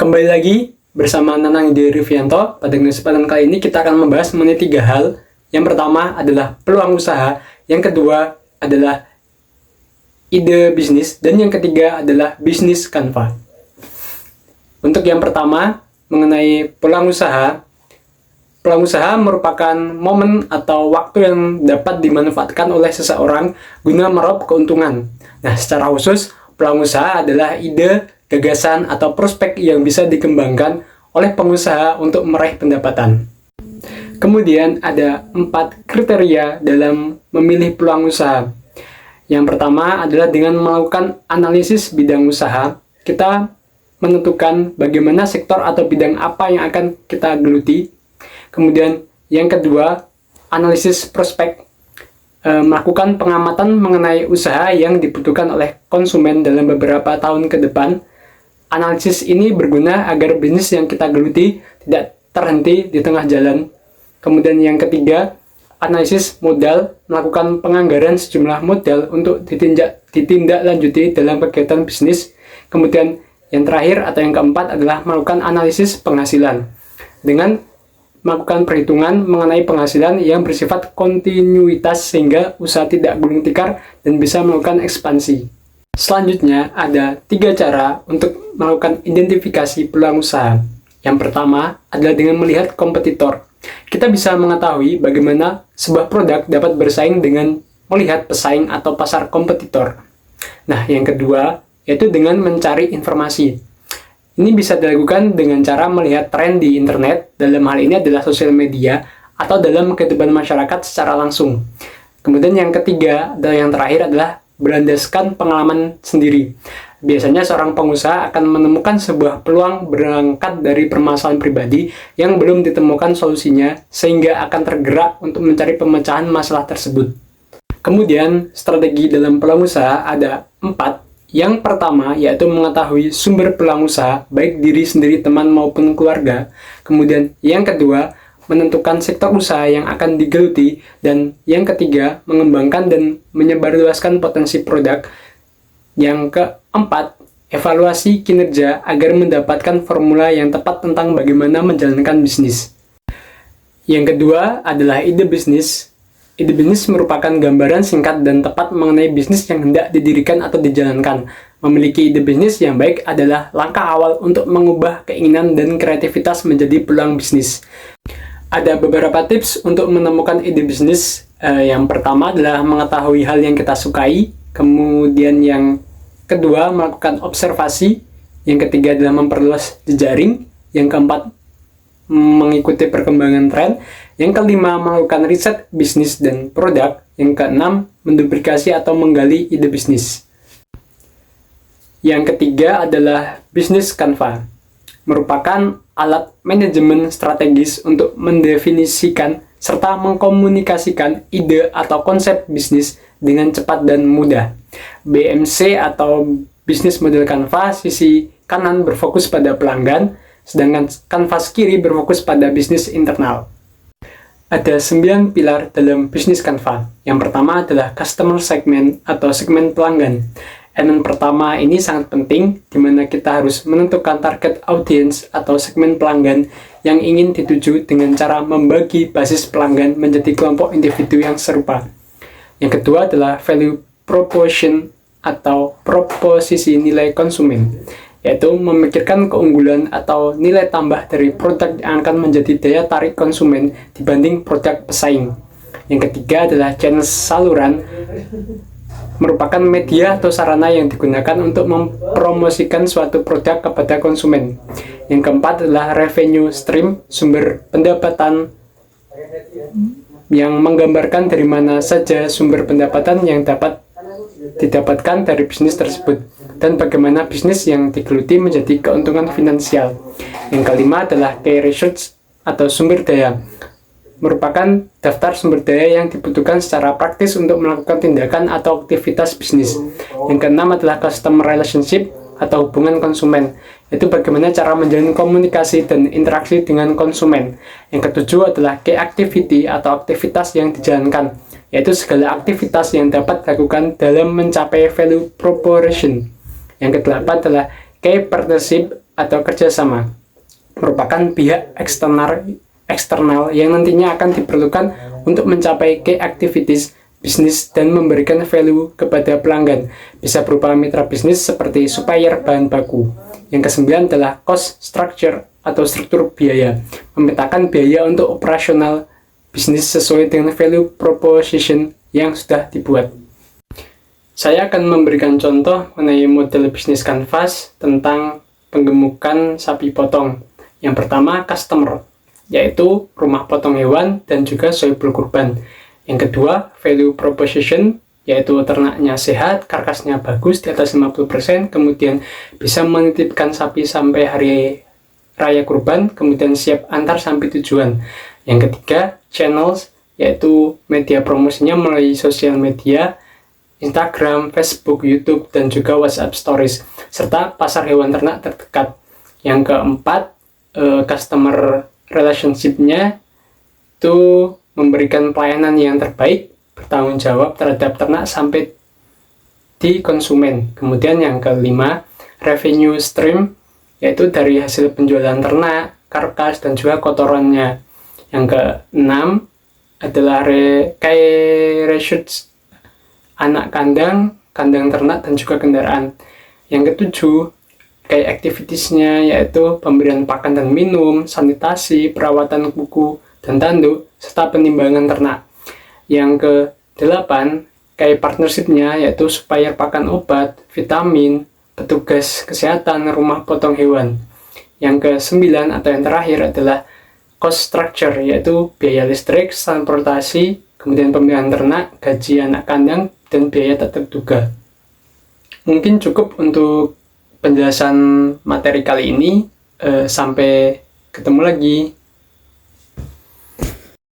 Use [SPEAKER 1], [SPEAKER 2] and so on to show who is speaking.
[SPEAKER 1] Kembali lagi bersama Nanang Ide Rivianto. Pada kesempatan kali ini kita akan membahas mengenai 3 hal. Yang pertama adalah peluang usaha, yang kedua adalah ide bisnis, dan yang ketiga adalah bisnis Canva. Untuk yang pertama, mengenai peluang usaha merupakan momen atau waktu yang dapat dimanfaatkan oleh seseorang guna meraup keuntungan. Nah, secara khusus, peluang usaha adalah ide, gagasan, atau prospek yang bisa dikembangkan oleh pengusaha untuk meraih pendapatan. Kemudian ada 4 kriteria dalam memilih peluang usaha. Yang pertama adalah dengan melakukan analisis bidang usaha, kita menentukan bagaimana sektor atau bidang apa yang akan kita geluti. Kemudian yang kedua, analisis prospek, melakukan pengamatan mengenai usaha yang dibutuhkan oleh konsumen dalam beberapa tahun ke depan. Analisis ini berguna agar bisnis yang kita geluti tidak terhenti di tengah jalan. Kemudian yang ketiga, analisis modal, melakukan penganggaran sejumlah modal untuk ditindaklanjuti dalam kegiatan bisnis. Kemudian yang terakhir atau yang keempat adalah melakukan analisis penghasilan, dengan melakukan perhitungan mengenai penghasilan yang bersifat kontinuitas sehingga usaha tidak gulung tikar dan bisa melakukan ekspansi. Selanjutnya ada 3 cara untuk melakukan identifikasi peluang usaha. Yang pertama adalah dengan melihat kompetitor. Kita bisa mengetahui bagaimana sebuah produk dapat bersaing dengan melihat pesaing atau pasar kompetitor. Nah, yang kedua yaitu dengan mencari informasi. Ini bisa dilakukan dengan cara melihat tren di internet, dalam hal ini adalah sosial media, atau dalam kehidupan masyarakat secara langsung. Kemudian yang ketiga dan yang terakhir adalah berlandaskan pengalaman sendiri. Biasanya seorang pengusaha akan menemukan sebuah peluang berangkat dari permasalahan pribadi yang belum ditemukan solusinya, sehingga akan tergerak untuk mencari pemecahan masalah tersebut. Kemudian, strategi dalam peluang usaha ada 4. Yang pertama yaitu mengetahui sumber peluang usaha, baik diri sendiri, teman maupun keluarga. Kemudian yang kedua, menentukan sektor usaha yang akan digeluti, dan yang ketiga, mengembangkan dan menyebarluaskan potensi produk. Yang keempat, evaluasi kinerja agar mendapatkan formula yang tepat tentang bagaimana menjalankan bisnis. Yang kedua adalah ide bisnis. Ide bisnis merupakan gambaran singkat dan tepat mengenai bisnis yang hendak didirikan atau dijalankan. Memiliki ide bisnis yang baik adalah langkah awal untuk mengubah keinginan dan kreativitas menjadi peluang bisnis. Ada beberapa tips untuk menemukan ide bisnis. Yang pertama adalah mengetahui hal yang kita sukai. Kemudian yang kedua, melakukan observasi. Yang ketiga adalah memperluas jejaring. Yang keempat, mengikuti perkembangan tren. Yang kelima, melakukan riset bisnis dan produk. Yang keenam, menduplikasi atau menggali ide bisnis. Yang ketiga adalah bisnis Canva. Merupakan alat manajemen strategis untuk mendefinisikan serta mengkomunikasikan ide atau konsep bisnis dengan cepat dan mudah. BMC atau bisnis model Canva, sisi kanan berfokus pada pelanggan, sedangkan kanvas kiri berfokus pada bisnis internal. Ada 9 pilar dalam bisnis Canva. Yang pertama adalah customer segment atau segmen pelanggan. Elemen pertama ini sangat penting, di mana kita harus menentukan target audience atau segmen pelanggan yang ingin dituju dengan cara membagi basis pelanggan menjadi kelompok individu yang serupa. Yang kedua adalah value proposition atau proposisi nilai konsumen, yaitu memikirkan keunggulan atau nilai tambah dari produk yang akan menjadi daya tarik konsumen dibanding produk pesaing. Yang ketiga adalah channel saluran, merupakan media atau sarana yang digunakan untuk mempromosikan suatu produk kepada konsumen. Yang keempat adalah revenue stream, sumber pendapatan yang menggambarkan dari mana saja sumber pendapatan yang dapat didapatkan dari bisnis tersebut dan bagaimana bisnis yang digeluti menjadi keuntungan finansial. Yang kelima adalah key research atau sumber daya, merupakan daftar sumber daya yang dibutuhkan secara praktis untuk melakukan tindakan atau aktivitas bisnis. Yang keenam adalah customer relationship atau hubungan konsumen, yaitu bagaimana cara menjalin komunikasi dan interaksi dengan konsumen. Yang ketujuh adalah key activity atau aktivitas yang dijalankan, yaitu segala aktivitas yang dapat dilakukan dalam mencapai value proposition. Yang kedelapan adalah key partnership atau kerjasama merupakan pihak eksternal yang nantinya akan diperlukan untuk mencapai key activities bisnis dan memberikan value kepada pelanggan. Bisa berupa mitra bisnis seperti supplier bahan baku. Yang kesembilan adalah cost structure atau struktur biaya. Memetakan biaya untuk operasional bisnis sesuai dengan value proposition yang sudah dibuat. Saya akan memberikan contoh mengenai model bisnis kanvas tentang penggemukan sapi potong. Yang pertama, customer, yaitu rumah potong hewan dan juga soibul kurban. Yang kedua, value proposition, yaitu ternaknya sehat, karkasnya bagus di atas 50%, kemudian bisa menitipkan sapi sampai hari raya kurban, kemudian siap antar sampai tujuan. Yang ketiga, channels, yaitu media promosinya melalui sosial media, Instagram, Facebook, YouTube, dan juga WhatsApp Stories, serta pasar hewan ternak terdekat. Yang keempat, customer relationship-nya itu memberikan pelayanan yang terbaik, bertanggung jawab terhadap ternak sampai di konsumen. Kemudian yang kelima, revenue stream, yaitu dari hasil penjualan ternak, karkas, dan juga kotorannya. Yang keenam adalah reshoots, anak kandang, kandang ternak, dan juga kendaraan. Yang ketujuh, kayak activities-nya yaitu pemberian pakan dan minum, sanitasi, perawatan kuku dan tanduk, serta penimbangan ternak. Yang ke-8, kayak partnership-nya yaitu supplier pakan obat, vitamin, petugas kesehatan, rumah potong hewan. Yang ke-9 atau yang terakhir adalah cost structure, yaitu biaya listrik, transportasi, kemudian pemeliharaan ternak, gaji anak kandang, dan biaya tak terduga. Mungkin cukup untuk penjelasan materi kali ini. Sampai ketemu lagi.